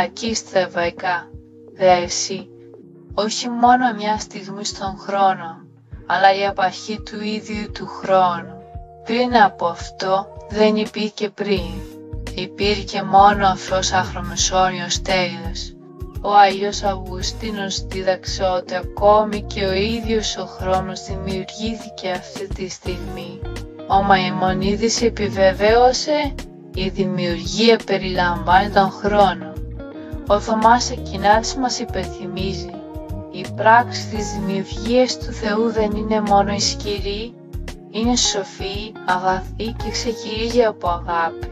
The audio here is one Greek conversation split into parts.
Εκεί στα εβραϊκά, δε εσύ, όχι μόνο μια στιγμή στον χρόνο, αλλά η απαρχή του ίδιου του χρόνου. Πριν από αυτό δεν υπήρχε πριν. Υπήρχε μόνο αυτός αχρομεσόριος τέλος. Ο Άγιος Αυγουστίνος δίδαξε ότι ακόμη και ο ίδιος ο χρόνος δημιουργήθηκε αυτή τη στιγμή. Ο Μαϊμονίδης επιβεβαίωσε η δημιουργία περιλαμβάνει τον χρόνο. Ο Θωμάς Ακινάτης μας υπενθυμίζει η πράξη της δημιουργίας του Θεού δεν είναι μόνο ισχυρή, είναι σοφή, αγαθή και ξεκινήσει από αγάπη.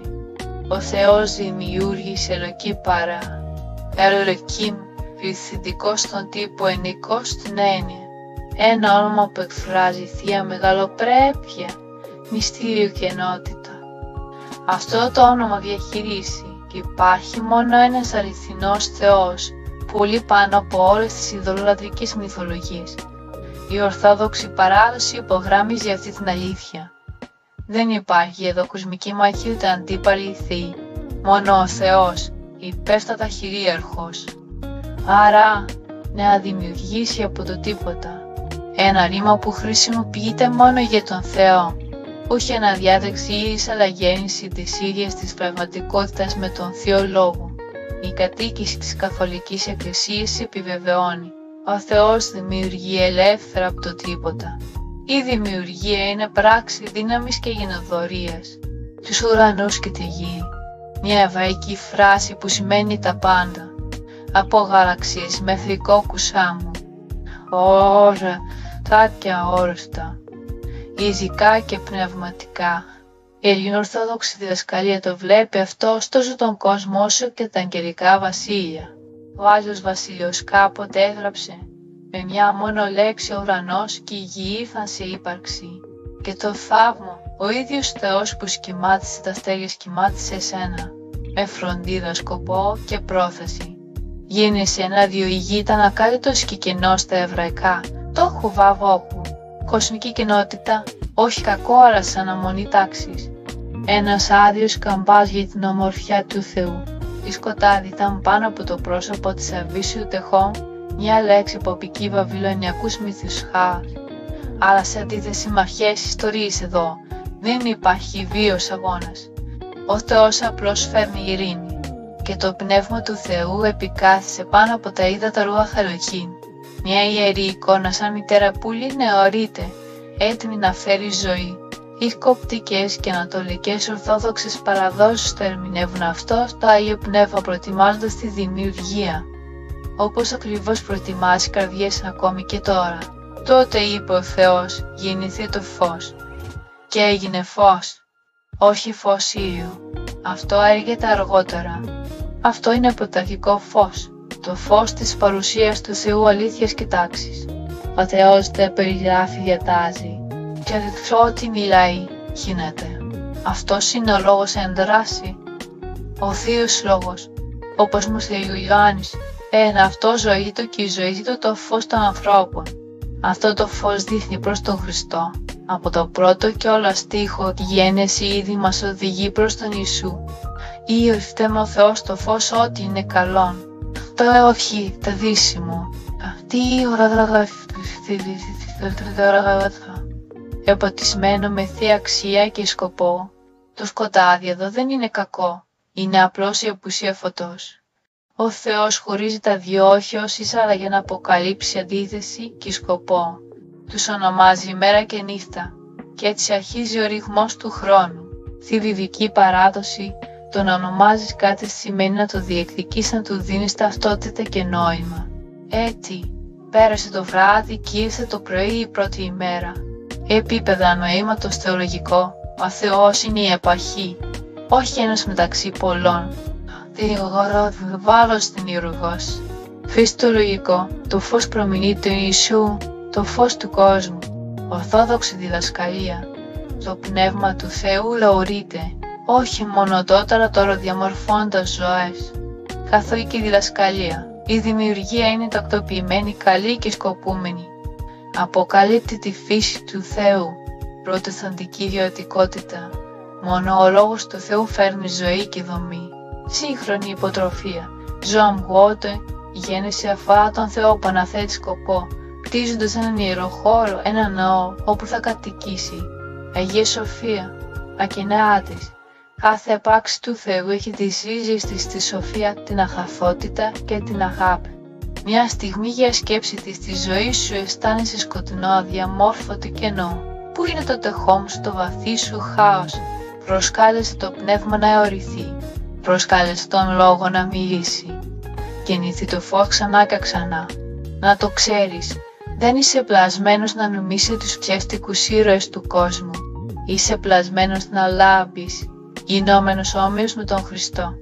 Ο Θεός δημιούργησε Ελοκή παρά. Ελοκίμ, πληθυντικό στον τύπο ενικό στην έννοια. Ένα όνομα που εκφράζει θεία μεγαλοπρέπεια, μυστήριο και ενότητα. Αυτό το όνομα διαχειρίσει και υπάρχει μόνο ένας αληθινός Θεός, πολύ πάνω από όλες τις ειδωλολατρικές μυθολογίες. Η Ορθόδοξη παράδοση υπογράμμιζε αυτή την αλήθεια. Δεν υπάρχει εδώ κοσμική μαχή ούτε αντίπαλοι θεοί, μόνο ο Θεός, υπέρστατα χειρίαρχος. Άρα, να δημιουργήσει από το τίποτα. Ένα ρήμα που χρησιμοποιείται μόνο για τον Θεό, όχι αναδιάταξη ή εισαλλαγέννηση της ίδιας της πραγματικότητας με τον Θείο Λόγο. Η κατοίκηση της Καθολικής Εκκλησίας επιβεβαιώνει. Ο Θεός δημιουργεί ελεύθερα από το τίποτα. Η δημιουργία είναι πράξη δύναμης και γενοδορίας. Τους ουρανούς και τη γη. Μια εβραϊκή φράση που σημαίνει τα πάντα. Από γαλαξίες μέχρι κόκκους άμμου. Ώρα, τα και αόριστα. Ειδικά και πνευματικά. Η Ελληνοορθόδοξη διδασκαλία το βλέπει αυτό τόσο τον κόσμο όσο και τα αγγελικά βασίλεια. Ο Άγιος Βασίλειος κάποτε έγραψε με μια μόνο λέξη ο ουρανός και η γη ήρθαν σε ύπαρξη. Και το θαύμα, ο ίδιος Θεός που σχημάτισε τα αστέρια σχημάτισε εσένα, με φροντίδα, σκοπό και πρόθεση. Γίνεσαι ένα-δυο η γη ήταν ακάλυπτος και κενός στα εβραϊκά, το χουβαβόχου. Κοσμική κοινότητα, όχι κακό αλλά σαν αμονή τάξης. Ένας άδειος καμπάς για την ομορφιά του Θεού. Η σκοτάδι ήταν πάνω από το πρόσωπο της Αβίσιου Τεχών, μια λέξη που απικεί βαβυλωνιακούς μύθους χάος. Αλλά σε αντίθεση με αρχαίες ιστορίες εδώ, δεν υπάρχει βίος αγώνας. Ο Θεός απλώς φέρνει ειρήνη και το πνεύμα του Θεού επικάθισε πάνω από τα ύδατα ρούαχ Ελοχήν. Μια ιερή εικόνα σαν μητέρα πουλί νεωρείται, έτοιμη να φέρει ζωή. Οι κοπτικές και ανατολικές ορθόδοξες παραδόσεις το ερμηνεύουν αυτό στο Άγιο Πνεύμα προετοιμάζοντας τη δημιουργία. Όπως ακριβώς προετοιμάζει καρδιές ακόμη και τώρα. Τότε είπε ο Θεός, γεννηθεί το φως. Και έγινε φως. Όχι φως ήλιου. Αυτό έρχεται αργότερα. Αυτό είναι πρωταρχικό φως. Το φως της παρουσίας του Θεού αλήθειας και τάξης. Ο Θεός δεν περιγράφει, διατάζει. Και ό,τι μιλάει, γίνεται. Αυτός είναι ο λόγος εν δράση. Ο Θείος Λόγος, όπως μας λέει ο Ιωάννης, αυτό ζωή του και η ζωή του το φως των ανθρώπων. Αυτό το φως δείχνει προς τον Χριστό. Από το πρώτο και όλο στίχο τη γέννηση ήδη μας οδηγεί προς τον Ιησού. Ή ορφτέμε ο Θεός το φως ό,τι είναι καλόν. Το όχι, τα δύσιμο. Αυτή η ώρα εποτισμένο με θεία αξία και σκοπό. Το σκοτάδι εδώ δεν είναι κακό, είναι απλώς η απουσία φωτός. Ο Θεός χωρίζει τα δυο όχι ως ίσα για να αποκαλύψει αντίθεση και σκοπό. Τους ονομάζει μέρα και νύχτα και έτσι αρχίζει ο ρυθμός του χρόνου. Στη βιβλική παράδοση το να ονομάζεις κάτι σημαίνει να το διεκδικείς, να του δίνεις ταυτότητα και νόημα. Έτσι, πέρασε το βράδυ και ήρθε το πρωί η πρώτη ημέρα. Επίπεδα νοήματος θεολογικό, ο Θεός είναι η επαρχή, όχι ένας μεταξύ πολλών. Βάλω στην Ιουργός. Χριστολογικό, το φως προμηνεί του Ιησού, το φως του κόσμου. Ορθόδοξη διδασκαλία, το πνεύμα του Θεού λαουρείται, όχι μόνο τότε αλλά τώρα διαμορφώντας ζωές. Καθολική διδασκαλία, η δημιουργία είναι τακτοποιημένη, καλή και σκοπούμενη. Αποκαλύπτει τη φύση του Θεού, πρωτοσταντική ιδιωτικότητα. Μόνο ο λόγος του Θεού φέρνει ζωή και δομή. Σύγχρονη υποτροφία, Τζον Γουότο, η γέννηση αφορά τον Θεό που αναθέτει σκοπό, κτίζοντας έναν ιερό χώρο, ένα ναό όπου θα κατοικήσει. Αγία Σοφία, ακινά της. Κάθε επάρξη του Θεού έχει τις ρίζες της στη σοφία, την αγαθότητα και την αγάπη. Μια στιγμή για σκέψη της στη ζωή σου αισθάνεσαι σκοτεινό, αδιαμόρφωτο κενό. Πού είναι το τεχόμου στο βαθύ σου χάος? Προσκάλεσε το πνεύμα να αιωρηθεί. Προσκάλεσε τον λόγο να μιλήσει. Γεννηθεί το φως ξανά και ξανά. Να το ξέρεις, δεν είσαι πλασμένος να νομίσεις τους ψεύτικους ήρωες του κόσμου. Είσαι πλασμένος να λάμπεις, γινόμενος όμοιος με τον Χριστό.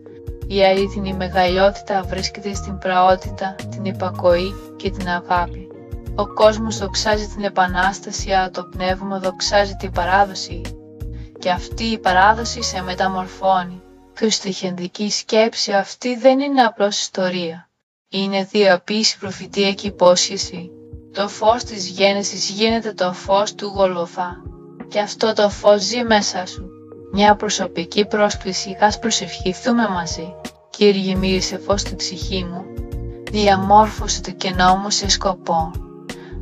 Η αλήθινη μεγαλειότητα βρίσκεται στην πραότητα, την υπακοή και την αγάπη. Ο κόσμος δοξάζει την Επανάσταση, αλλά το πνεύμα δοξάζει την παράδοση. Και αυτή η παράδοση σε μεταμορφώνει. Χριστιανική σκέψη αυτή δεν είναι απλώς ιστορία. Είναι διαπίση, προφητεία και υπόσχεση. Το φως της γέννησης γίνεται το φως του Γολγοθά. Και αυτό το φως ζει μέσα σου. Μια προσωπική πρόσκληση, ας προσευχηθούμε μαζί. Κύριε, μύρισε φως στην ψυχή μου. Διαμόρφωσε το κενό μου σε σκοπό.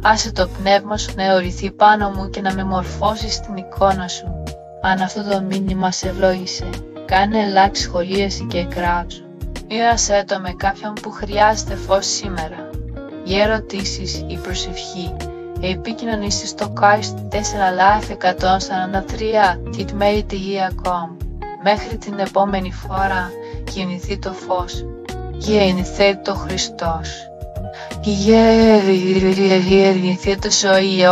Άσε το πνεύμα σου να αιωρηθεί πάνω μου και να με μορφώσει στην εικόνα σου. Αν αυτό το μήνυμα σε ευλόγησε, κάνε like, σχολίαση και εγγράψου. Μοίρασέ το με κάποιον που χρειάζεται φως σήμερα. Για ερωτήσεις ή προσευχή, επικοινωνήστε στο KAIST4Life143@gmail.com. Μέχρι την επόμενη φορά, γεννηθεί το φως. Γεννηθεί το Χριστός. Γεννηθεί το ζωή.